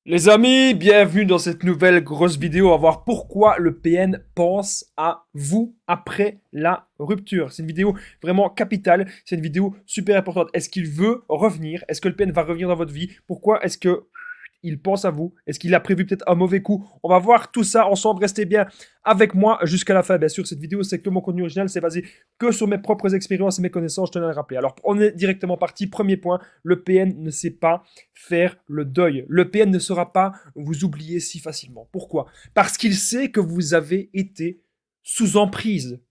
Les amis, bienvenue dans cette nouvelle grosse vidéo. On va voir pourquoi le PN pense à vous après la rupture. C'est une vidéo vraiment capitale. C'est une vidéo super importante. Est-ce qu'il veut revenir? Est-ce que le PN va revenir dans votre vie? Pourquoi est-ce que il pense à vous? Est-ce qu'il a prévu peut-être un mauvais coup? On va voir tout ça ensemble. Restez bien avec moi jusqu'à la fin. Bien sûr, cette vidéo, c'est que mon contenu original, c'est basé que sur mes propres expériences et mes connaissances. Je tenais à le rappeler. Alors, on est directement parti. Premier point, le PN ne sait pas faire le deuil. Le PN ne saura pas vous oublier si facilement. Pourquoi? Parce qu'il sait que vous avez été sous emprise.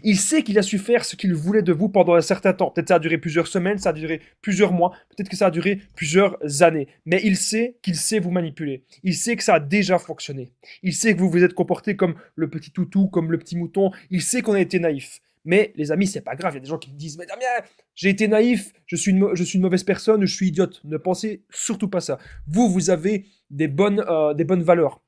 Il sait qu'il a su faire ce qu'il voulait de vous pendant un certain temps. Peut-être ça a duré plusieurs semaines, ça a duré plusieurs mois, peut-être que ça a duré plusieurs années. Mais il sait qu'il sait vous manipuler. Il sait que ça a déjà fonctionné. Il sait que vous vous êtes comporté comme le petit toutou, comme le petit mouton. Il sait qu'on a été naïf. Mais les amis, c'est pas grave. Il y a des gens qui me disent, mais Damien, j'ai été naïf, je suis une mauvaise personne, je suis idiote. Ne pensez surtout pas ça. Vous avez des bonnes valeurs.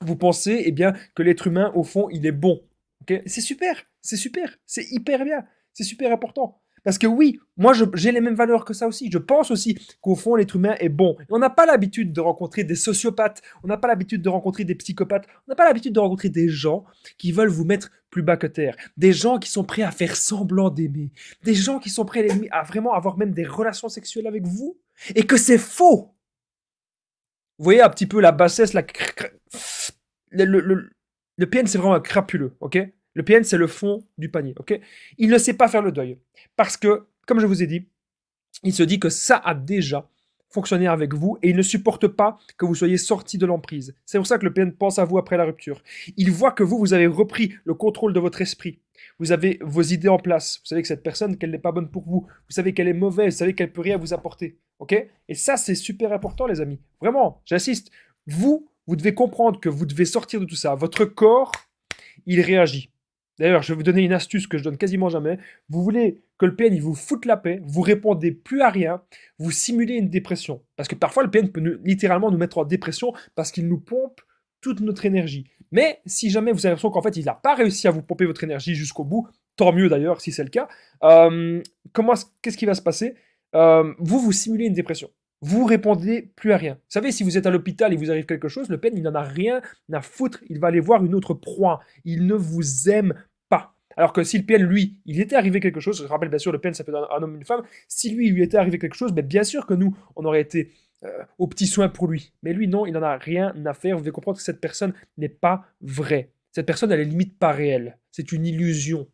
Vous pensez, eh bien, que l'être humain, au fond, il est bon. Okay, c'est super, c'est hyper bien, c'est super important. Parce que oui, moi j'ai les mêmes valeurs que ça aussi. Je pense aussi qu'au fond l'être humain est bon. Et on n'a pas l'habitude de rencontrer des sociopathes, on n'a pas l'habitude de rencontrer des psychopathes, on n'a pas l'habitude de rencontrer des gens qui veulent vous mettre plus bas que terre, des gens qui sont prêts à faire semblant d'aimer, des gens qui sont prêts à vraiment avoir même des relations sexuelles avec vous, et que c'est faux. Vous voyez un petit peu la bassesse, le PN, c'est vraiment un crapuleux, ok? Le PN, c'est le fond du panier, ok? Il ne sait pas faire le deuil. Parce que, comme je vous ai dit, il se dit que ça a déjà fonctionné avec vous et il ne supporte pas que vous soyez sorti de l'emprise. C'est pour ça que le PN pense à vous après la rupture. Il voit que vous avez repris le contrôle de votre esprit. Vous avez vos idées en place. Vous savez que cette personne, qu'elle n'est pas bonne pour vous. Vous savez qu'elle est mauvaise. Vous savez qu'elle peut rien vous apporter. Ok? Et ça, c'est super important, les amis. Vraiment, j'insiste. Vous devez comprendre que vous devez sortir de tout ça. Votre corps, il réagit. D'ailleurs, je vais vous donner une astuce que je donne quasiment jamais. Vous voulez que le PN il vous foute la paix, vous répondez plus à rien, vous simulez une dépression. Parce que parfois, le PN peut littéralement nous mettre en dépression parce qu'il nous pompe toute notre énergie. Mais si jamais vous avez l'impression qu'en fait, il n'a pas réussi à vous pomper votre énergie jusqu'au bout, tant mieux d'ailleurs si c'est le cas, qu'est-ce qui va se passer? Vous simulez une dépression. Vous répondez plus à rien. Vous savez, si vous êtes à l'hôpital et vous arrive quelque chose, le PN, il n'en a rien à foutre. Il va aller voir une autre proie. Il ne vous aime pas. Alors que si le PN, lui, il était arrivé quelque chose, je rappelle bien sûr, le PN, ça peut être un homme, une femme, si lui, il lui était arrivé quelque chose, ben, bien sûr que nous, on aurait été aux petits soins pour lui. Mais lui, non, il n'en a rien à faire. Vous devez comprendre que cette personne n'est pas vraie. Cette personne, elle est limite pas réelle. C'est une illusion.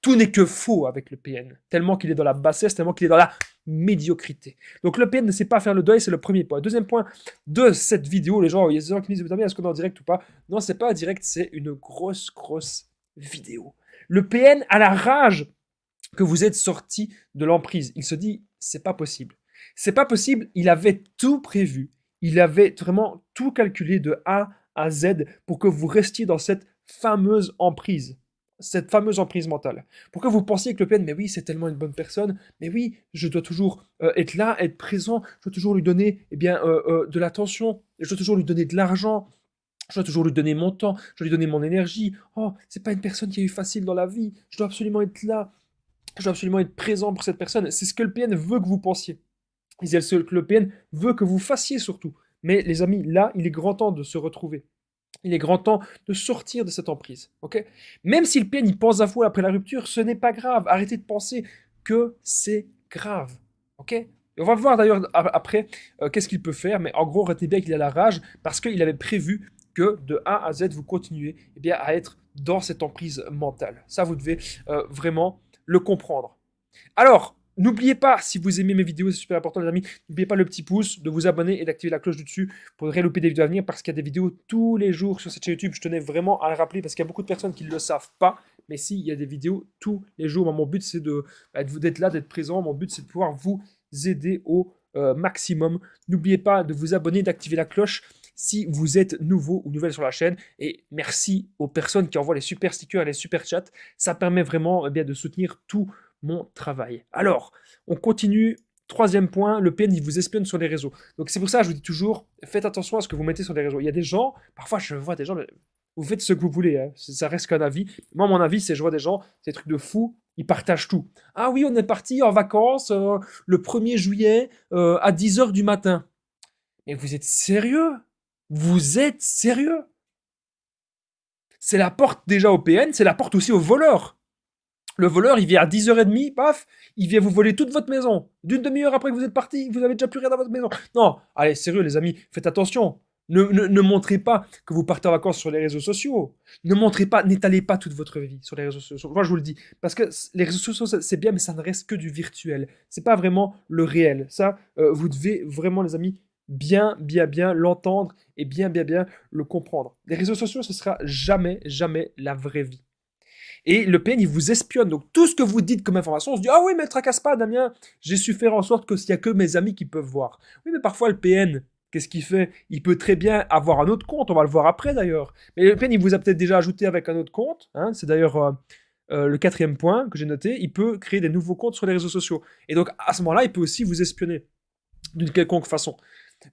Tout n'est que faux avec le PN, tellement qu'il est dans la bassesse, tellement qu'il est dans la médiocrité. Donc le PN ne sait pas faire le deuil, c'est le premier point. Deuxième point de cette vidéo, il y a des gens qui me disent, est-ce qu'on est en direct ou pas? Non, c'est pas en direct, c'est une grosse vidéo. Le PN a la rage que vous êtes sorti de l'emprise. Il se dit, c'est pas possible. C'est pas possible, il avait tout prévu. Il avait vraiment tout calculé de A à Z pour que vous restiez dans cette fameuse emprise mentale. Pourquoi vous pensiez que le PN, mais oui, c'est tellement une bonne personne, mais oui, je dois toujours être là, être présent, je dois toujours lui donner de l'attention, je dois toujours lui donner de l'argent, je dois toujours lui donner mon temps, je dois lui donner mon énergie. Oh, c'est pas une personne qui a eu facile dans la vie, je dois absolument être là, je dois absolument être présent pour cette personne. C'est ce que le PN veut que vous pensiez. C'est ce que le PN veut que vous fassiez surtout. Mais les amis, là, il est grand temps de se retrouver. Il est grand temps de sortir de cette emprise, ok? Même si le PN il pense à vous après la rupture, ce n'est pas grave. Arrêtez de penser que c'est grave, ok? Et on va voir d'ailleurs après qu'est-ce qu'il peut faire, mais en gros, retenez bien qu'il a la rage parce qu'il avait prévu que de A à Z, vous continuez eh bien, à être dans cette emprise mentale. Ça, vous devez vraiment le comprendre. Alors, n'oubliez pas, si vous aimez mes vidéos, c'est super important les amis, n'oubliez pas le petit pouce, de vous abonner et d'activer la cloche du dessus pour ne rien louper des vidéos à venir parce qu'il y a des vidéos tous les jours sur cette chaîne YouTube. Je tenais vraiment à le rappeler parce qu'il y a beaucoup de personnes qui ne le savent pas. Mais si, il y a des vidéos tous les jours. Moi, mon but, c'est d'être là, d'être présent. Mon but, c'est de pouvoir vous aider au maximum. N'oubliez pas de vous abonner, d'activer la cloche si vous êtes nouveau ou nouvelle sur la chaîne. Et merci aux personnes qui envoient les super stickers et les super chats. Ça permet vraiment bien de soutenir tout mon travail. Alors, on continue. Troisième point, le PN, il vous espionne sur les réseaux. Donc c'est pour ça que je vous dis toujours, faites attention à ce que vous mettez sur les réseaux. Il y a des gens, parfois je vois des gens, vous faites ce que vous voulez, hein. Ça reste qu'un avis. Moi, mon avis, c'est je vois des gens, c'est des trucs de fou, ils partagent tout. Ah oui, on est parti en vacances le 1er juillet à 10h du matin. Mais vous êtes sérieux? Vous êtes sérieux? C'est la porte déjà au PN, c'est la porte aussi au voleur. Le voleur, il vient à 10h30, paf, il vient vous voler toute votre maison. D'une demi-heure après que vous êtes parti, vous avez déjà plus rien dans votre maison. Non, allez, sérieux les amis, faites attention. Ne montrez pas que vous partez en vacances sur les réseaux sociaux. Ne montrez pas, n'étalez pas toute votre vie sur les réseaux sociaux. Moi, je vous le dis. Parce que les réseaux sociaux, c'est bien, mais ça ne reste que du virtuel. C'est pas vraiment le réel. Ça, vous devez vraiment, les amis, bien l'entendre et bien le comprendre. Les réseaux sociaux, ce sera jamais la vraie vie. Et le PN, il vous espionne. Donc, tout ce que vous dites comme information, on se dit, ah oui, mais tracasse pas, Damien. J'ai su faire en sorte qu'il n'y a que mes amis qui peuvent voir. Oui, mais parfois, le PN, qu'est-ce qu'il fait? Il peut très bien avoir un autre compte. On va le voir après, d'ailleurs. Mais le PN, il vous a peut-être déjà ajouté avec un autre compte. Hein. C'est d'ailleurs le quatrième point que j'ai noté. Il peut créer des nouveaux comptes sur les réseaux sociaux. Et donc, à ce moment-là, il peut aussi vous espionner d'une quelconque façon.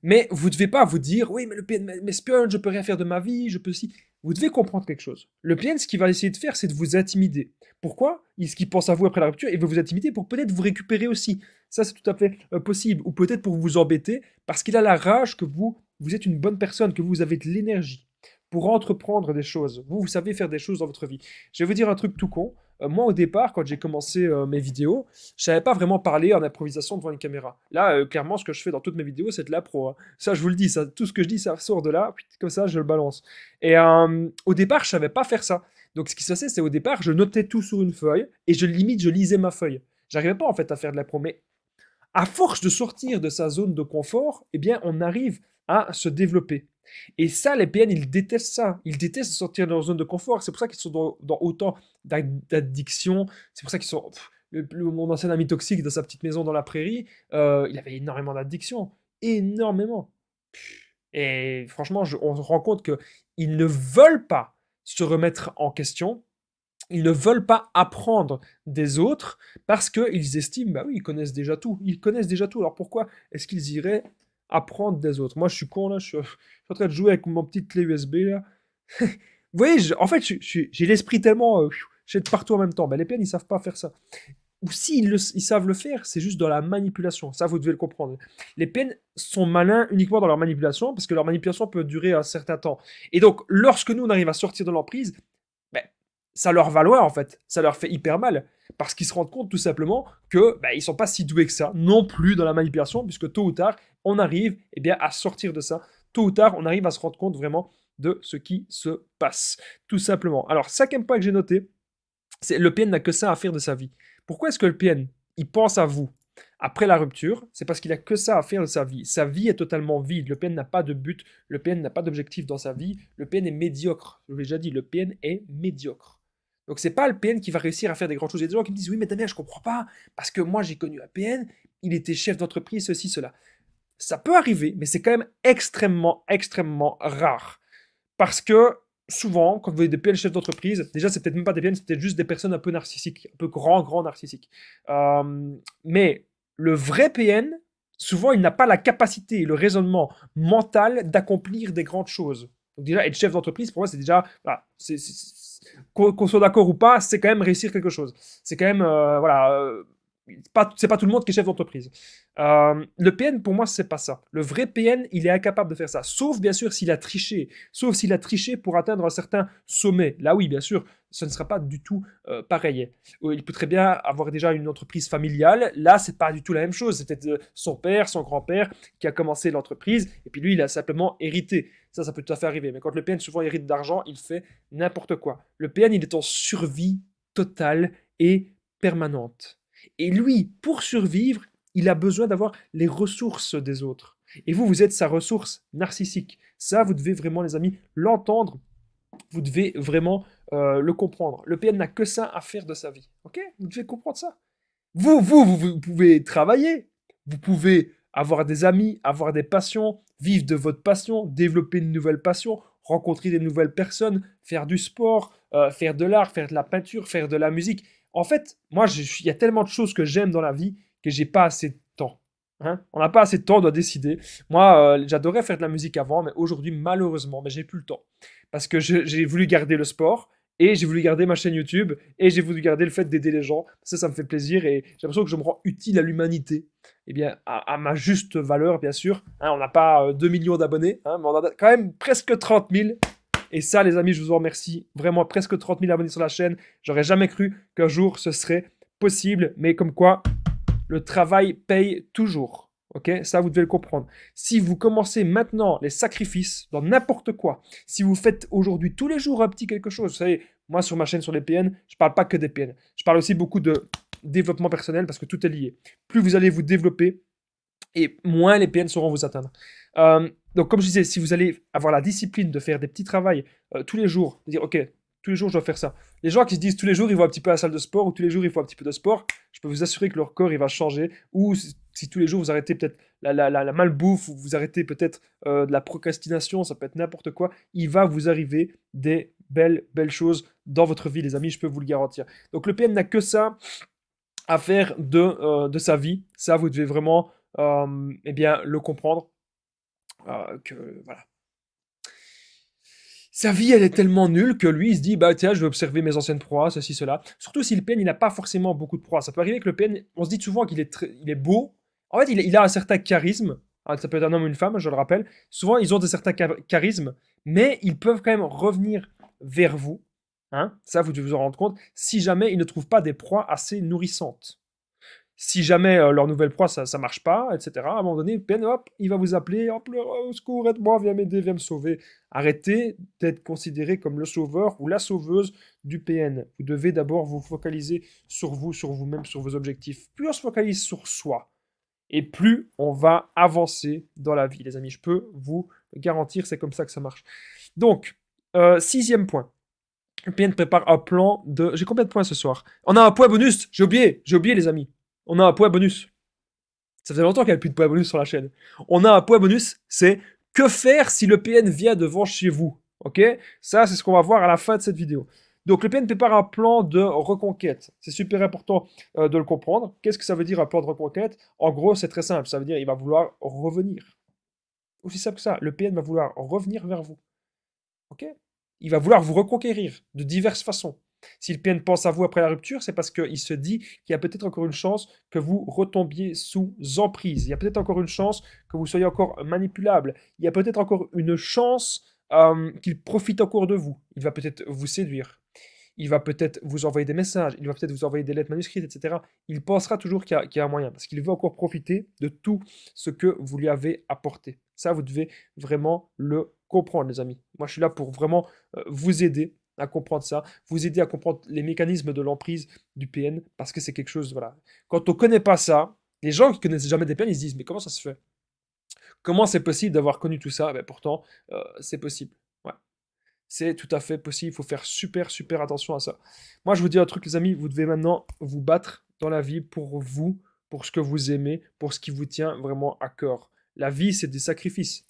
Mais vous ne devez pas vous dire, oui, mais le PN m'espionne, je peux rien faire de ma vie, je peux si. Vous devez comprendre quelque chose. Le PN, ce qu'il va essayer de faire, c'est de vous intimider. Pourquoi? Ce qu'il pense à vous après la rupture, il veut vous intimider pour peut-être vous récupérer aussi. Ça, c'est tout à fait possible. Ou peut-être pour vous embêter, parce qu'il a la rage que vous êtes une bonne personne, que vous avez de l'énergie pour entreprendre des choses. Vous savez faire des choses dans votre vie. Je vais vous dire un truc tout con. Moi, au départ, quand j'ai commencé mes vidéos, je savais pas vraiment parler en improvisation devant une caméra. Là, clairement, ce que je fais dans toutes mes vidéos, c'est de la pro. Hein. Ça, je vous le dis, ça, tout ce que je dis, ça sort de là, comme ça, je le balance. Et au départ, je savais pas faire ça. Donc, ce qui se passait, c'est au départ, je notais tout sur une feuille et je lisais ma feuille. J'arrivais pas en fait à faire de la pro, mais à force de sortir de sa zone de confort, eh bien, on arrive à se développer. Et ça, les PN, ils détestent ça. Ils détestent sortir de leur zone de confort. C'est pour ça qu'ils sont dans autant d'addictions. C'est pour ça qu'ils sont... mon ancien ami toxique dans sa petite maison dans la prairie, il avait énormément d'addictions. Énormément. Et franchement, on se rend compte qu'ils ne veulent pas se remettre en question. Ils ne veulent pas apprendre des autres parce qu'ils estiment, bah oui, ils connaissent déjà tout. Ils connaissent déjà tout. Alors pourquoi est-ce qu'ils iraient apprendre des autres? Moi, je suis con là, je suis en train de jouer avec mon petite clé USB là. Vous voyez, en fait, j'ai l'esprit tellement. Je suis de partout en même temps. Ben, les PN, ils savent pas faire ça. Ou s'ils ils savent le faire, c'est juste dans la manipulation. Ça, vous devez le comprendre. Les PN sont malins uniquement dans leur manipulation parce que leur manipulation peut durer un certain temps. Et donc, lorsque nous, on arrive à sortir de l'emprise, ben, ça leur valoir en fait, ça leur fait hyper mal parce qu'ils se rendent compte tout simplement que ils sont pas si doués que ça non plus dans la manipulation puisque tôt ou tard on arrive bien à sortir de ça, tôt ou tard on arrive à se rendre compte vraiment de ce qui se passe tout simplement. Alors cinquième point que j'ai noté, c'est le PN n'a que ça à faire de sa vie. Pourquoi est-ce que le PN il pense à vous après la rupture? C'est parce qu'il a que ça à faire de sa vie. Sa vie est totalement vide. Le PN n'a pas de but, le PN n'a pas d'objectif dans sa vie. Le PN est médiocre. Je l'ai déjà dit, le PN est médiocre. Donc c'est pas le PN qui va réussir à faire des grandes choses. Il y a des gens qui me disent oui mais Damien je comprends pas parce que moi j'ai connu un PN, il était chef d'entreprise ceci cela. Ça peut arriver mais c'est quand même extrêmement rare parce que souvent quand vous voyez des PN chefs d'entreprise, déjà c'est peut-être même pas des PN, c'est peut-être juste des personnes un peu narcissiques, un peu grand narcissiques. Mais le vrai PN, souvent il n'a pas la capacité et le raisonnement mental d'accomplir des grandes choses. Donc déjà être chef d'entreprise pour moi c'est déjà voilà, qu'on soit d'accord ou pas, c'est quand même réussir quelque chose. C'est quand même, c'est pas tout le monde qui est chef d'entreprise. Le PN, pour moi, c'est pas ça. Le vrai PN, il est incapable de faire ça. Sauf, bien sûr, s'il a triché. Sauf s'il a triché pour atteindre un certain sommet. Là, oui, bien sûr, ce ne sera pas du tout pareil. Il peut très bien avoir déjà une entreprise familiale. Là, c'est pas du tout la même chose. C'était son père, son grand-père qui a commencé l'entreprise. Et puis lui, il a simplement hérité. Ça peut tout à fait arriver. Mais quand le PN souvent hérite d'argent, il fait n'importe quoi. Le PN, il est en survie totale et permanente. Et lui, pour survivre, il a besoin d'avoir les ressources des autres. Et vous êtes sa ressource narcissique. Ça, vous devez vraiment, les amis, l'entendre. Vous devez vraiment le comprendre. Le PN n'a que ça à faire de sa vie. Ok? Vous devez comprendre ça. Vous pouvez travailler. Vous pouvez avoir des amis, avoir des passions, vivre de votre passion, développer une nouvelle passion, rencontrer des nouvelles personnes, faire du sport, faire de l'art, faire de la peinture, faire de la musique. En fait, moi, il y a tellement de choses que j'aime dans la vie que j'ai pas assez de temps. Hein, on n'a pas assez de temps, on doit décider. Moi, j'adorais faire de la musique avant, mais aujourd'hui, malheureusement, j'ai plus le temps. Parce que j'ai voulu garder le sport, Et j'ai voulu garder ma chaîne YouTube et j'ai voulu garder le fait d'aider les gens. Ça me fait plaisir et j'ai l'impression que je me rends utile à l'humanité. Eh bien, à ma juste valeur, bien sûr. Hein, on n'a pas 2 millions d'abonnés, hein, mais on a quand même presque 30 000. Et ça, les amis, je vous en remercie. Vraiment, presque 30 000 abonnés sur la chaîne. J'aurais jamais cru qu'un jour ce serait possible. Mais comme quoi, le travail paye toujours. Ok, ça, vous devez le comprendre. Si vous commencez maintenant les sacrifices dans n'importe quoi, si vous faites aujourd'hui tous les jours un petit quelque chose, vous savez, moi sur ma chaîne sur les PN, je ne parle pas que des PN. Je parle aussi beaucoup de développement personnel parce que tout est lié. Plus vous allez vous développer, et moins les PN sauront vous atteindre. Donc, comme je disais, si vous allez avoir la discipline de faire des petits travaux tous les jours, de dire, ok, tous les jours, je dois faire ça. Les gens qui se disent tous les jours, ils vont un petit peu à la salle de sport, ou tous les jours, ils font un petit peu de sport, je peux vous assurer que leur corps, il va changer. Ou si tous les jours, vous arrêtez peut-être la malbouffe, ou vous arrêtez peut-être de la procrastination, ça peut être n'importe quoi, il va vous arriver des belles choses dans votre vie, les amis, je peux vous le garantir. Donc, le PN n'a que ça à faire de sa vie. Ça, vous devez vraiment eh bien, le comprendre. Que voilà. Sa vie, elle est tellement nulle que lui, il se dit, bah tiens, je vais observer mes anciennes proies, ceci, cela. Surtout si le PN, il n'a pas forcément beaucoup de proies. Ça peut arriver que le PN, on se dit souvent qu'il est, il est beau. En fait, il a un certain charisme. Ah, ça peut être un homme ou une femme, je le rappelle. Souvent, ils ont de certains charismes, mais ils peuvent quand même revenir vers vous. Hein, ça, vous devez vous en rendre compte, si jamais ils ne trouvent pas des proies assez nourrissantes. Si jamais leur nouvelle proie, ça marche pas, etc., à un moment donné, Ben, hop, il va vous appeler, hop, au secours, aide-moi, viens m'aider, viens me sauver. Arrêtez d'être considéré comme le sauveur ou la sauveuse du PN. Vous devez d'abord vous focaliser sur vous-même, sur vos objectifs. Plus on se focalise sur soi, et plus on va avancer dans la vie, les amis. Je peux vous garantir, c'est comme ça que ça marche. Donc, 6e point. Le PN prépare un plan de... J'ai combien de points ce soir? On a un point bonus, j'ai oublié, les amis. On a un point bonus. Ça fait longtemps qu'il n'y a plus de point bonus sur la chaîne. On a un point bonus, c'est que faire si le PN vient devant chez vous. Ok? Ça, c'est ce qu'on va voir à la fin de cette vidéo. Donc, le PN prépare un plan de reconquête. C'est super important de le comprendre. Qu'est-ce que ça veut dire un plan de reconquête? En gros, c'est très simple. Ça veut dire qu'il va vouloir revenir. Aussi simple que ça. Le PN va vouloir revenir vers vous. Ok? Il va vouloir vous reconquérir de diverses façons. Si le PN pense à vous après la rupture, c'est parce qu'il se dit qu'il y a peut-être encore une chance que vous retombiez sous emprise. Il y a peut-être encore une chance que vous soyez encore manipulable. Il y a peut-être encore une chance qu'il profite encore de vous. Il va peut-être vous séduire. Il va peut-être vous envoyer des messages. Il va peut-être vous envoyer des lettres manuscrites, etc. Il pensera toujours qu'il y a un moyen parce qu'il veut encore profiter de tout ce que vous lui avez apporté. Ça, vous devez vraiment le comprendre, les amis. Moi, je suis là pour vraiment vous aider à comprendre ça, vous aider à comprendre les mécanismes de l'emprise du PN, parce que c'est quelque chose, voilà. Quand on ne connaît pas ça, les gens qui connaissent jamais des PN, ils se disent, mais comment ça se fait? Comment c'est possible d'avoir connu tout ça? Ben, pourtant, c'est possible. Ouais. C'est tout à fait possible, il faut faire super attention à ça. Moi, je vous dis un truc, les amis, vous devez maintenant vous battre dans la vie pour vous, pour ce que vous aimez, pour ce qui vous tient vraiment à cœur. La vie, c'est des sacrifices.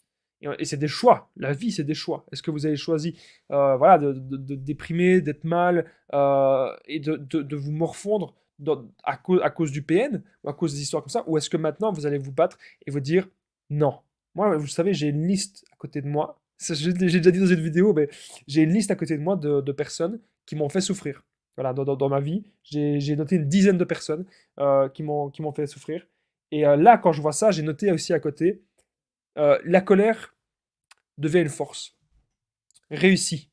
Et c'est des choix. La vie, c'est des choix. Est-ce que vous avez choisi voilà, de déprimer, d'être mal et de vous morfondre à cause du PN ou à cause des histoires comme ça? Ou est-ce que maintenant, vous allez vous battre et vous dire non? Moi, vous savez, j'ai une liste à côté de moi. J'ai déjà dit dans une vidéo, mais j'ai une liste à côté de moi de personnes qui m'ont fait souffrir. Voilà, dans ma vie, j'ai noté une dizaine de personnes qui m'ont fait souffrir. Et là, quand je vois ça, j'ai noté aussi à côté la colère devient une force. Réussi.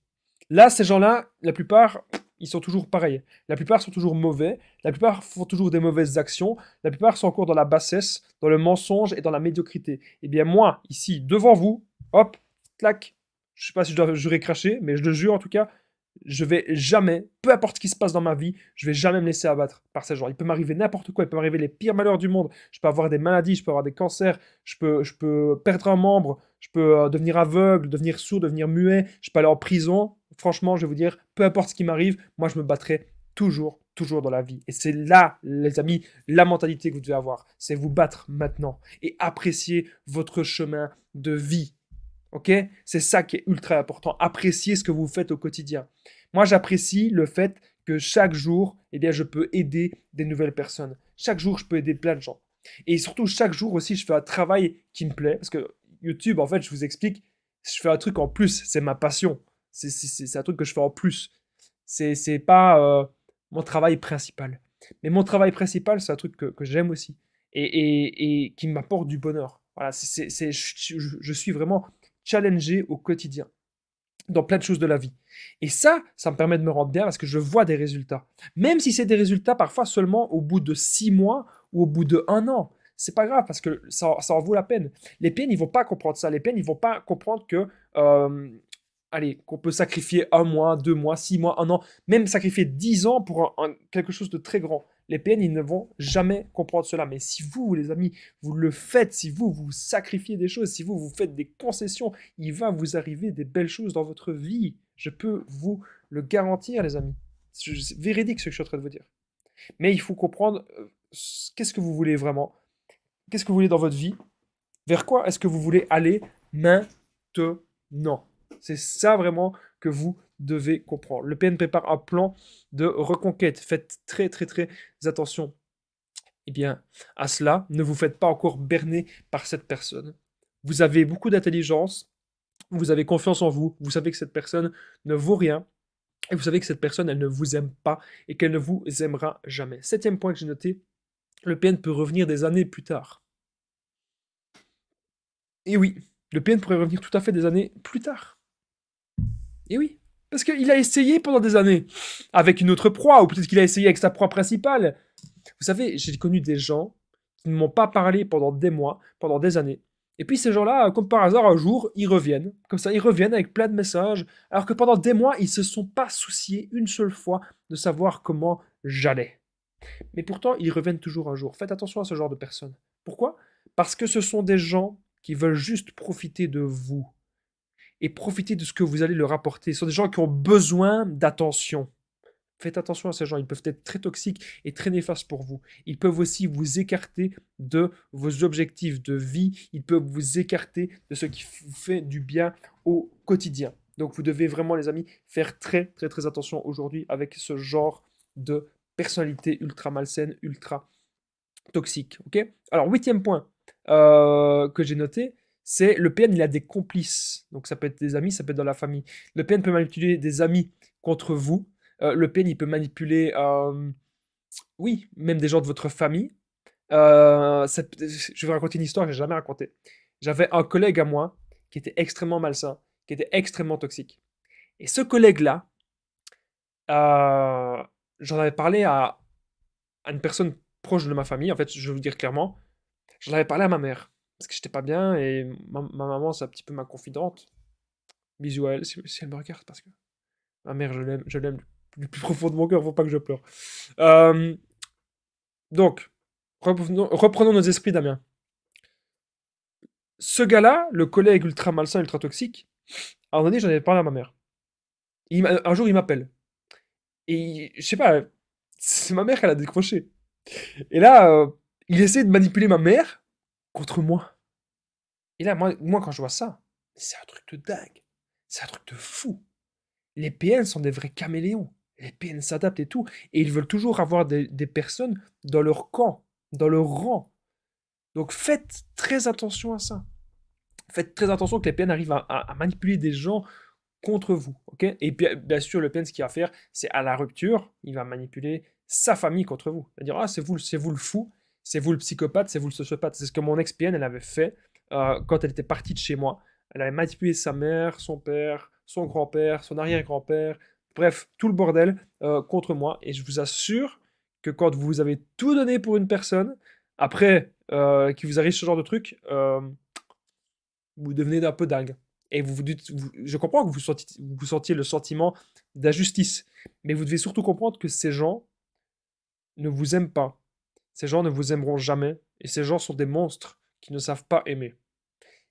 Là, ces gens-là, la plupart, ils sont toujours pareils. La plupart sont toujours mauvais. La plupart font toujours des mauvaises actions. La plupart sont encore dans la bassesse, dans le mensonge et dans la médiocrité. Eh bien, moi, ici, devant vous, hop, clac. Je ne sais pas si je dois jurer cracher, mais je le jure en tout cas, je vais jamais, peu importe ce qui se passe dans ma vie, je vais jamais me laisser abattre par ces gens. Il peut m'arriver n'importe quoi, il peut m'arriver les pires malheurs du monde. Je peux avoir des maladies, je peux avoir des cancers, je peux perdre un membre, je peux devenir aveugle, devenir sourd, devenir muet, je peux aller en prison. Franchement, je vais vous dire, peu importe ce qui m'arrive, moi je me battrai toujours dans la vie. Et c'est là, les amis, la mentalité que vous devez avoir. C'est vous battre maintenant et apprécier votre chemin de vie. Ok? C'est ça qui est ultra important. Appréciez ce que vous faites au quotidien. Moi, j'apprécie le fait que chaque jour, eh bien, je peux aider des nouvelles personnes. Chaque jour, je peux aider plein de gens. Et surtout, chaque jour aussi, je fais un travail qui me plaît. Parce que YouTube, en fait, je vous explique, je fais un truc en plus. C'est ma passion. C'est un truc que je fais en plus. C'est pas mon travail principal. Mais mon travail principal, c'est un truc que j'aime aussi et qui m'apporte du bonheur. Voilà, je suis vraiment challengé au quotidien dans plein de choses de la vie. Et ça me permet de me rendre bien parce que je vois des résultats. Même si c'est des résultats parfois seulement au bout de 6 mois ou au bout de 1 an. C'est pas grave parce que ça en vaut la peine. Les PN, ils vont pas comprendre ça. Les PN, ils vont pas comprendre que, allez, qu'on peut sacrifier 1 mois, 2 mois, 6 mois, 1 an, même sacrifier 10 ans pour quelque chose de très grand. Les PN, ils ne vont jamais comprendre cela. Mais si vous, les amis, vous le faites, si vous sacrifiez des choses, si vous faites des concessions, il va vous arriver des belles choses dans votre vie. Je peux vous le garantir, les amis. C'est véridique ce que je suis en train de vous dire. Mais il faut comprendre qu'est-ce que vous voulez vraiment. Qu'est-ce que vous voulez dans votre vie. Vers quoi est-ce que vous voulez aller maintenant. C'est ça vraiment que vous devez comprendre. Le PN prépare un plan de reconquête. Faites très très très attention à cela. Ne vous faites pas encore berner par cette personne. Vous avez beaucoup d'intelligence, vous avez confiance en vous, vous savez que cette personne ne vaut rien, et vous savez que cette personne, elle ne vous aime pas, et qu'elle ne vous aimera jamais. 7e point que j'ai noté, le PN peut revenir des années plus tard. Et oui, le PN pourrait revenir tout à fait des années plus tard. Et oui, parce qu'il a essayé pendant des années, avec une autre proie, ou peut-être qu'il a essayé avec sa proie principale. Vous savez, j'ai connu des gens qui ne m'ont pas parlé pendant des mois, pendant des années. Et puis ces gens-là, comme par hasard, un jour, ils reviennent. Comme ça, ils reviennent avec plein de messages, alors que pendant des mois, ils ne se sont pas souciés une seule fois de savoir comment j'allais. Mais pourtant, ils reviennent toujours un jour. Faites attention à ce genre de personnes. Pourquoi? Parce que ce sont des gens qui veulent juste profiter de vous et profiter de ce que vous allez leur apporter. Ce sont des gens qui ont besoin d'attention. Faites attention à ces gens, ils peuvent être très toxiques et très néfastes pour vous. Ils peuvent aussi vous écarter de vos objectifs de vie, ils peuvent vous écarter de ce qui vous fait du bien au quotidien. Donc vous devez vraiment, les amis, faire très très très attention aujourd'hui avec ce genre de personnalité ultra malsaine, ultra toxique. Ok. Alors, 8e point que j'ai noté, c'est le PN, il a des complices. Donc ça peut être des amis, ça peut être dans la famille. Le PN peut manipuler des amis contre vous. Le PN, il peut manipuler, oui, même des gens de votre famille. Je vais raconter une histoire que j'ai jamais racontée. J'avais un collègue à moi qui était extrêmement malsain, qui était extrêmement toxique. Et ce collègue-là, j'en avais parlé à une personne proche de ma famille. En fait, je vais vous dire clairement, j'en avais parlé à ma mère. Parce que j'étais pas bien et ma maman, c'est un petit peu ma confidente. Bisous à elle si elle me regarde parce que ma mère, je l'aime du plus profond de mon cœur, faut pas que je pleure. Donc, reprenons nos esprits, Damien. Ce gars-là, le collègue ultra malsain, ultra toxique, à un moment donné, j'en avais parlé à ma mère. Un jour, il m'appelle. Et je sais pas, c'est ma mère qui a décroché. Et là, il essaie de manipuler ma mère contre moi. Et là, moi quand je vois ça, c'est un truc de dingue. C'est un truc de fou. Les PN sont des vrais caméléons. Les PN s'adaptent et tout. Et ils veulent toujours avoir des personnes dans leur camp, dans leur rang. Donc faites très attention à ça. Faites très attention que les PN arrivent à manipuler des gens contre vous. Okay, et bien sûr, le PN, ce qu'il va faire, c'est à la rupture, il va manipuler sa famille contre vous. Il va dire, ah, c'est vous le fou, c'est vous le psychopathe, c'est vous le sociopathe. C'est ce que mon ex-PN, elle avait fait quand elle était partie de chez moi. Elle avait manipulé sa mère, son père, son grand-père, son arrière-grand-père, bref, tout le bordel contre moi. Et je vous assure que quand vous avez tout donné pour une personne, après qu'il vous arrive ce genre de truc, vous devenez un peu dingue. Et vous vous dites, je comprends que vous sentiez le sentiment d'injustice, mais vous devez surtout comprendre que ces gens ne vous aiment pas. Ces gens ne vous aimeront jamais, et ces gens sont des monstres qui ne savent pas aimer.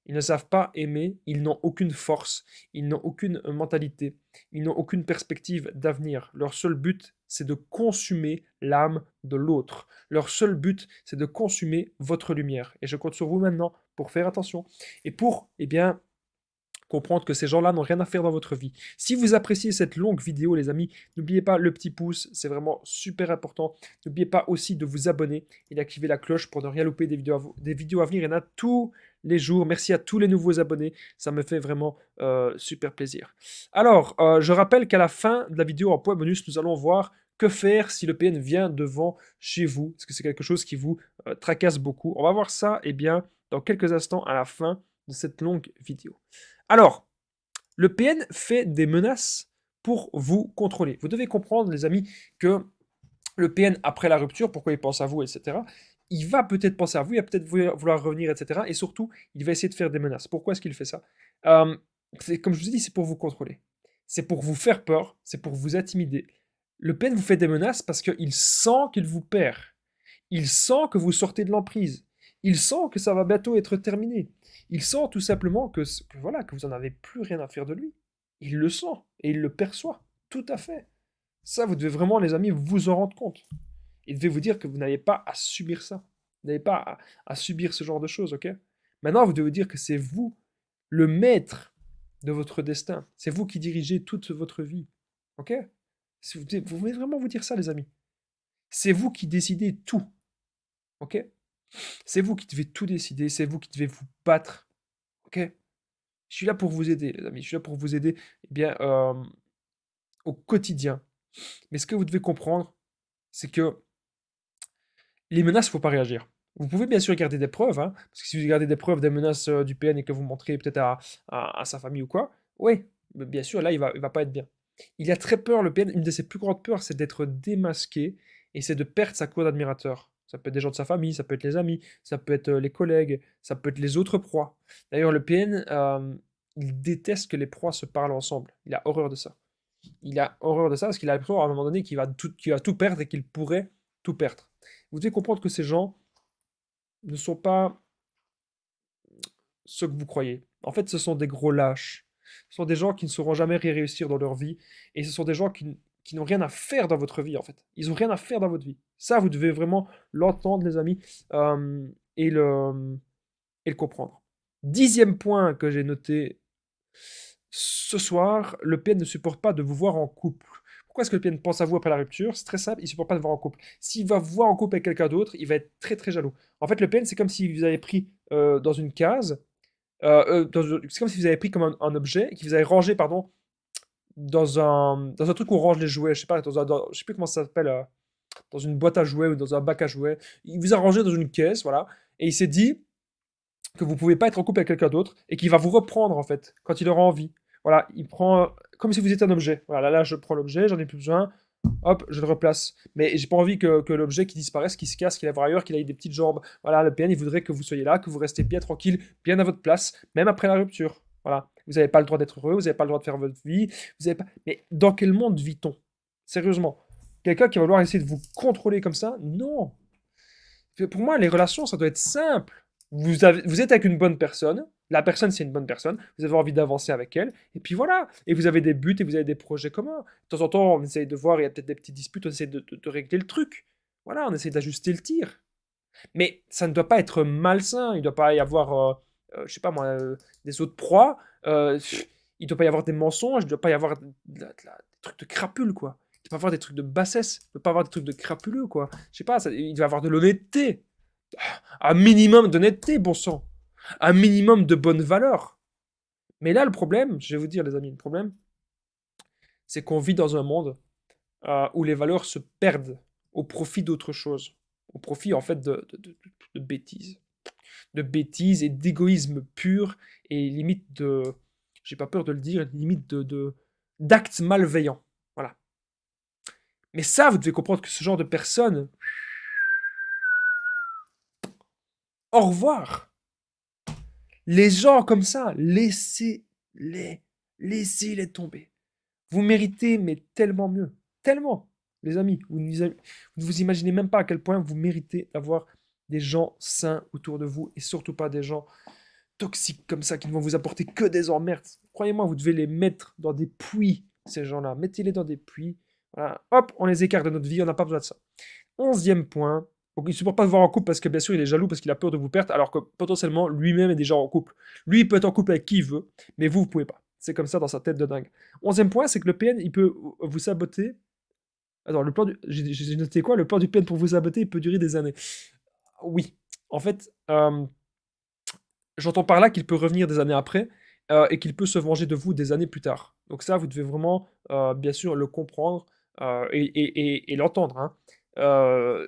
Ils ne savent pas aimer, ils n'ont aucune force, ils n'ont aucune mentalité, ils n'ont aucune perspective d'avenir. Leur seul but, c'est de consumer l'âme de l'autre. Leur seul but, c'est de consumer votre lumière. Et je compte sur vous maintenant pour faire attention et pour, comprendre que ces gens-là n'ont rien à faire dans votre vie. Si vous appréciez cette longue vidéo, les amis, n'oubliez pas le petit pouce, c'est vraiment super important. N'oubliez pas aussi de vous abonner et d'activer la cloche pour ne rien louper des vidéos à venir. Il y en a tous les jours. Merci à tous les nouveaux abonnés. Ça me fait vraiment super plaisir. Alors, je rappelle qu'à la fin de la vidéo en point bonus, nous allons voir que faire si le PN vient devant chez vous. Parce que c'est quelque chose qui vous tracasse beaucoup. On va voir ça, eh bien, dans quelques instants à la fin de cette longue vidéo. Alors, le PN fait des menaces pour vous contrôler. Vous devez comprendre, les amis, que le PN, après la rupture, pourquoi il pense à vous, etc., il va peut-être penser à vous, il va peut-être vouloir revenir, etc. Et surtout, il va essayer de faire des menaces. Pourquoi est-ce qu'il fait ça? Comme je vous ai dit, c'est pour vous contrôler. C'est pour vous faire peur, c'est pour vous intimider. Le PN vous fait des menaces parce qu'il sent qu'il vous perd. Il sent que vous sortez de l'emprise. Il sent que ça va bientôt être terminé. Il sent tout simplement voilà, que vous n'en avez plus rien à faire de lui. Il le sent et il le perçoit. Tout à fait. Ça, vous devez vraiment, les amis, vous en rendre compte. Il devait vous dire que vous n'avez pas à subir ça. Vous n'avez pas à subir ce genre de choses, ok? Maintenant, vous devez vous dire que c'est vous, le maître de votre destin. C'est vous qui dirigez toute votre vie, ok? Vous devez vraiment vous dire ça, les amis. C'est vous qui décidez tout, ok? C'est vous qui devez tout décider, c'est vous qui devez vous battre, ok? Je suis là pour vous aider, les amis. Je suis là pour vous aider, eh bien, au quotidien. Mais ce que vous devez comprendre, c'est que les menaces, il ne faut pas réagir. Vous pouvez bien sûr garder des preuves, hein, parce que si vous gardez des preuves des menaces du PN et que vous montrez peut-être à sa famille ou quoi, oui, bien sûr, là, il va pas être bien. Il a très peur, le PN, une de ses plus grandes peurs, c'est d'être démasqué et c'est de perdre sa cour d'admirateurs. Ça peut être des gens de sa famille, ça peut être les amis, ça peut être les collègues, ça peut être les autres proies. D'ailleurs, le PN, il déteste que les proies se parlent ensemble. Il a horreur de ça. Il a horreur de ça parce qu'il a l'impression à un moment donné qu'il va tout perdre et qu'il pourrait tout perdre. Vous devez comprendre que ces gens ne sont pas ce que vous croyez. En fait, ce sont des gros lâches. Ce sont des gens qui ne sauront jamais rien réussir dans leur vie. Et ce sont des gens qui n'ont rien à faire dans votre vie, en fait. Ils n'ont rien à faire dans votre vie. Ça, vous devez vraiment l'entendre, les amis, euh, et, le, et le comprendre. 10e point que j'ai noté ce soir, le PN ne supporte pas de vous voir en couple. Pourquoi est-ce que le PN pense à vous après la rupture? C'est très simple, il ne supporte pas de vous voir en couple. S'il va vous voir en couple avec quelqu'un d'autre, il va être très très jaloux. En fait, le PN, c'est comme si vous avez pris dans une case, c'est comme si vous avez pris comme un objet et qu'il vous avez rangé, pardon, dans un truc où on range les jouets, je sais pas, je sais plus comment ça s'appelle, dans une boîte à jouets ou dans un bac à jouets. Il vous a rangé dans une caisse, voilà, et il s'est dit que vous pouvez pas être en couple avec quelqu'un d'autre et qu'il va vous reprendre en fait quand il aura envie. Voilà, il prend comme si vous étiez un objet. Voilà, là je prends l'objet, j'en ai plus besoin. Hop, je le replace. Mais j'ai pas envie que l'objet qui disparaisse, qui se casse, qu'il aille voir ailleurs, qu'il ait des petites jambes. Voilà, le PN, il voudrait que vous soyez là, que vous restez bien tranquille, bien à votre place, même après la rupture. Voilà. Vous n'avez pas le droit d'être heureux, vous n'avez pas le droit de faire votre vie. Vous avez pas... Mais dans quel monde vit-on? Sérieusement. Quelqu'un qui va vouloir essayer de vous contrôler comme ça? Non. Pour moi, les relations, ça doit être simple. Vous êtes avec une bonne personne, la personne c'est une bonne personne, vous avez envie d'avancer avec elle, et puis voilà. Et vous avez des buts et vous avez des projets communs. De temps en temps, on essaye de voir, il y a peut-être des petites disputes, on essaie de régler le truc. Voilà, on essaie d'ajuster le tir. Mais ça ne doit pas être malsain, il ne doit pas y avoir, je sais pas moi, des autres proies, il ne doit pas y avoir des mensonges, il ne doit pas y avoir des trucs de crapule, quoi. Il ne doit pas y avoir des trucs de bassesse, il ne doit pas y avoir des trucs de crapuleux, quoi. Je sais pas, il doit y avoir de l'honnêteté. Un minimum d'honnêteté, bon sang. Un minimum de bonne valeur. Mais là, le problème, je vais vous dire, les amis, le problème, c'est qu'on vit dans un monde où les valeurs se perdent au profit d'autre chose. Au profit, en fait, de bêtises. De bêtises et d'égoïsme pur et limite de. J'ai pas peur de le dire, limite d'actes malveillants. Voilà. Mais ça, vous devez comprendre que ce genre de personnes. Au revoir. Les gens comme ça, laissez-les. Laissez-les tomber. Vous méritez, mais tellement mieux. Tellement, les amis. Vous ne vous imaginez même pas à quel point vous méritez d'avoir des gens sains autour de vous et surtout pas des gens toxiques comme ça qui ne vont vous apporter que des emmerdes. Croyez-moi, vous devez les mettre dans des puits, ces gens-là. Mettez-les dans des puits. Voilà. Hop, on les écarte de notre vie, on n'a pas besoin de ça. 11e point. Donc, il ne supporte pas de voir en couple parce que bien sûr il est jaloux parce qu'il a peur de vous perdre alors que potentiellement lui-même est déjà en couple. Lui il peut être en couple avec qui il veut, mais vous pouvez pas. C'est comme ça dans sa tête de dingue. 11e point, c'est que le PN il peut vous saboter. Alors le plan du... J'ai noté quoi? Le plan du PN pour vous saboter il peut durer des années. Oui. En fait, J'entends par là qu'il peut revenir des années après et qu'il peut se venger de vous des années plus tard. Donc ça, vous devez vraiment, bien sûr, le comprendre et l'entendre, hein. Euh,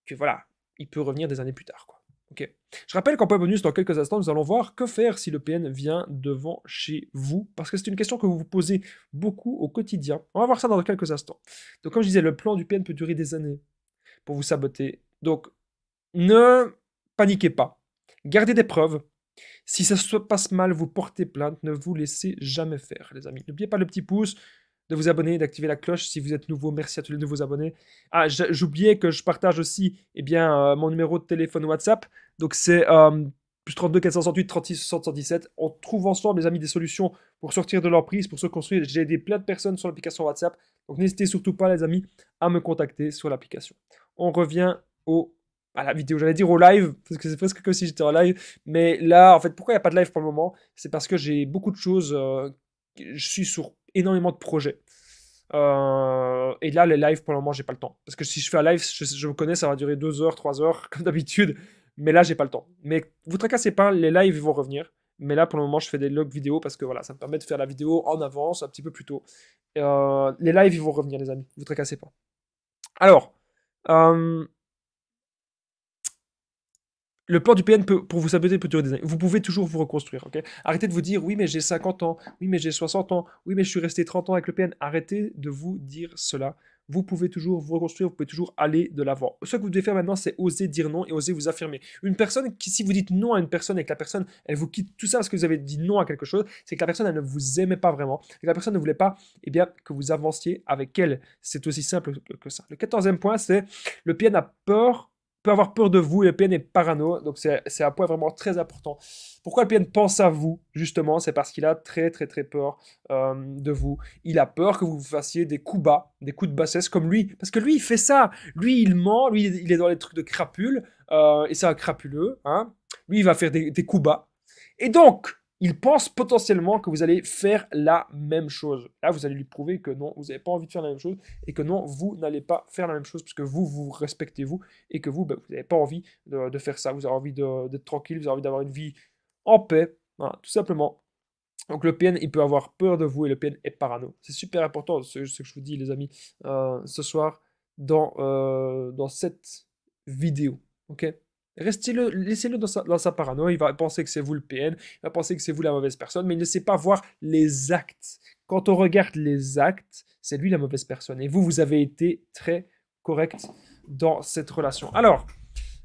que voilà, il peut revenir des années plus tard, quoi. Ok. Je rappelle qu'en point bonus, dans quelques instants, nous allons voir que faire si le PN vient devant chez vous, parce que c'est une question que vous vous posez beaucoup au quotidien. On va voir ça dans quelques instants. Donc comme je disais, le plan du PN peut durer des années pour vous saboter. Donc ne paniquez pas. Gardez des preuves. Si ça se passe mal, vous portez plainte. Ne vous laissez jamais faire, les amis. N'oubliez pas le petit pouce, de vous abonner, d'activer la cloche si vous êtes nouveau. Merci à tous les nouveaux abonnés. Ah, j'oubliais que je partage aussi eh bien, mon numéro de téléphone WhatsApp. Donc c'est plus 32 468 36 77. On trouve ensemble, les amis, des solutions pour sortir de l'emprise, pour se construire. J'ai aidé plein de personnes sur l'application WhatsApp. Donc n'hésitez surtout pas, les amis, à me contacter sur l'application. On revient à la vidéo, j'allais dire au live, parce que c'est presque comme si j'étais en live. Mais là, en fait, pourquoi il n'y a pas de live pour le moment? C'est parce que j'ai beaucoup de choses. Je suis sur énormément de projets. Et là, les lives, pour le moment, j'ai pas le temps. Parce que si je fais un live, je me connais, ça va durer 2 heures, 3 heures, comme d'habitude. Mais là, j'ai pas le temps. Mais vous tracassez pas, les lives ils vont revenir. Mais là, pour le moment, je fais des logs vidéo parce que voilà, ça me permet de faire la vidéo en avance, un petit peu plus tôt. Les lives, ils vont revenir, les amis. Vous tracassez pas. Alors, euh, le plan du PN pour vous saboter peut durer des années. Vous pouvez toujours vous reconstruire, ok? Arrêtez de vous dire, oui, mais j'ai 50 ans, oui, mais j'ai 60 ans, oui, mais je suis resté 30 ans avec le PN. Arrêtez de vous dire cela. Vous pouvez toujours vous reconstruire, vous pouvez toujours aller de l'avant. Ce que vous devez faire maintenant, c'est oser dire non et oser vous affirmer. Une personne qui, si vous dites non à une personne et que la personne, elle vous quitte tout ça parce que vous avez dit non à quelque chose, c'est que la personne, elle ne vous aimait pas vraiment. Et que la personne ne voulait pas, eh bien, que vous avanciez avec elle. C'est aussi simple que ça. Le 14e point, c'est le PN a peur peut avoir peur de vous et le PN est parano. Donc c'est un point vraiment très important. Pourquoi le PN pense à vous, justement? C'est parce qu'il a très très très peur de vous. Il a peur que vous fassiez des coups bas, des coups de bassesse comme lui. Parce que lui, il fait ça. Lui, il ment. Lui, il est dans les trucs de crapule. Et c'est un crapuleux. Hein. Lui, il va faire des coups bas. Et donc, il pense potentiellement que vous allez faire la même chose. Là, vous allez lui prouver que non, vous n'avez pas envie de faire la même chose et que non, vous n'allez pas faire la même chose parce que vous, vous respectez vous et que vous, ben, vous n'avez pas envie de faire ça. Vous avez envie d'être tranquille, vous avez envie d'avoir une vie en paix, voilà, tout simplement. Donc le PN, il peut avoir peur de vous et le PN est parano. C'est super important ce que je vous dis, les amis, ce soir dans cette vidéo. Ok? Restez-le, laissez-le dans sa parano. Il va penser que c'est vous le PN, il va penser que c'est vous la mauvaise personne, mais il ne sait pas voir les actes. Quand on regarde les actes, c'est lui la mauvaise personne. Et vous, vous avez été très correct dans cette relation. Alors,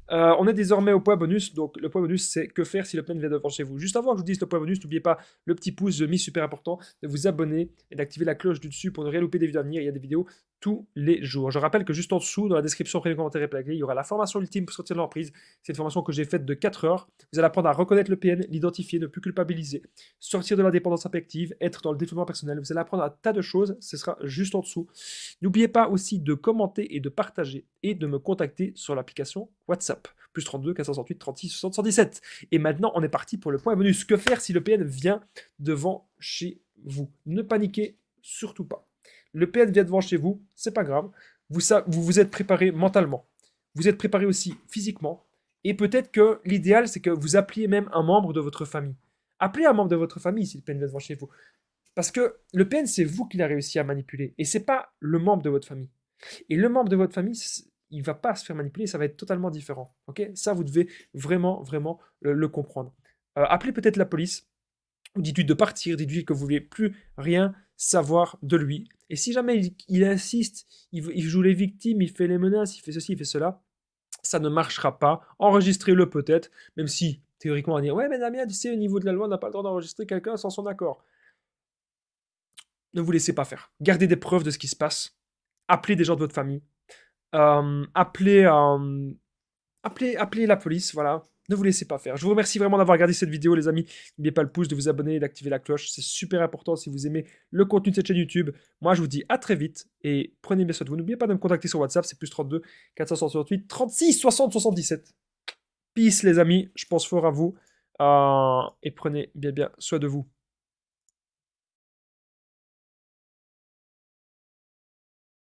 on est désormais au point bonus. Donc, le point bonus, c'est que faire si le PN vient devant chez vous. Juste avant que je vous dise le point bonus, n'oubliez pas le petit pouce, mis super important, de vous abonner et d'activer la cloche du dessus pour ne rien louper des vidéos à venir. Il y a des vidéos tous les jours. Je rappelle que juste en dessous, dans la description, après les commentaires et plaqués, il y aura la formation ultime pour sortir de l'emprise. C'est une formation que j'ai faite de 4 heures. Vous allez apprendre à reconnaître le PN, l'identifier, ne plus culpabiliser, sortir de la dépendance affective, être dans le développement personnel. Vous allez apprendre un tas de choses. Ce sera juste en dessous. N'oubliez pas aussi de commenter et de partager et de me contacter sur l'application WhatsApp. Plus 32 468 36 60 117. Et maintenant, on est parti pour le point bonus. Que faire si le PN vient devant chez vous? Ne paniquez surtout pas. Le PN vient devant chez vous, c'est pas grave. Vous vous êtes préparé mentalement. Vous êtes préparé aussi physiquement. Et peut-être que l'idéal, c'est que vous appeliez même un membre de votre famille. Appelez un membre de votre famille si le PN vient devant chez vous. Parce que le PN, c'est vous qui l'avez réussi à manipuler. Et c'est pas le membre de votre famille. Et le membre de votre famille, il va pas se faire manipuler, ça va être totalement différent. Ok? Ça, vous devez vraiment, vraiment le comprendre. Appelez peut-être la police, ou dites-lui de partir, dites-lui que vous ne voulez plus rien savoir de lui. Et si jamais il insiste, il joue les victimes, il fait les menaces, il fait ceci, il fait cela, ça ne marchera pas. Enregistrez-le peut-être, même si théoriquement on va dire ouais mais Damien, tu sais, au niveau de la loi, on n'a pas le droit d'enregistrer quelqu'un sans son accord. Ne vous laissez pas faire. Gardez des preuves de ce qui se passe. Appelez des gens de votre famille. Appelez la police, voilà. Ne vous laissez pas faire. Je vous remercie vraiment d'avoir regardé cette vidéo, les amis. N'oubliez pas le pouce, de vous abonner et d'activer la cloche. C'est super important si vous aimez le contenu de cette chaîne YouTube. Moi, je vous dis à très vite et prenez bien soin de vous. N'oubliez pas de me contacter sur WhatsApp, c'est plus 32 468 36 60 77. Peace, les amis. Je pense fort à vous. Et prenez bien soin de vous.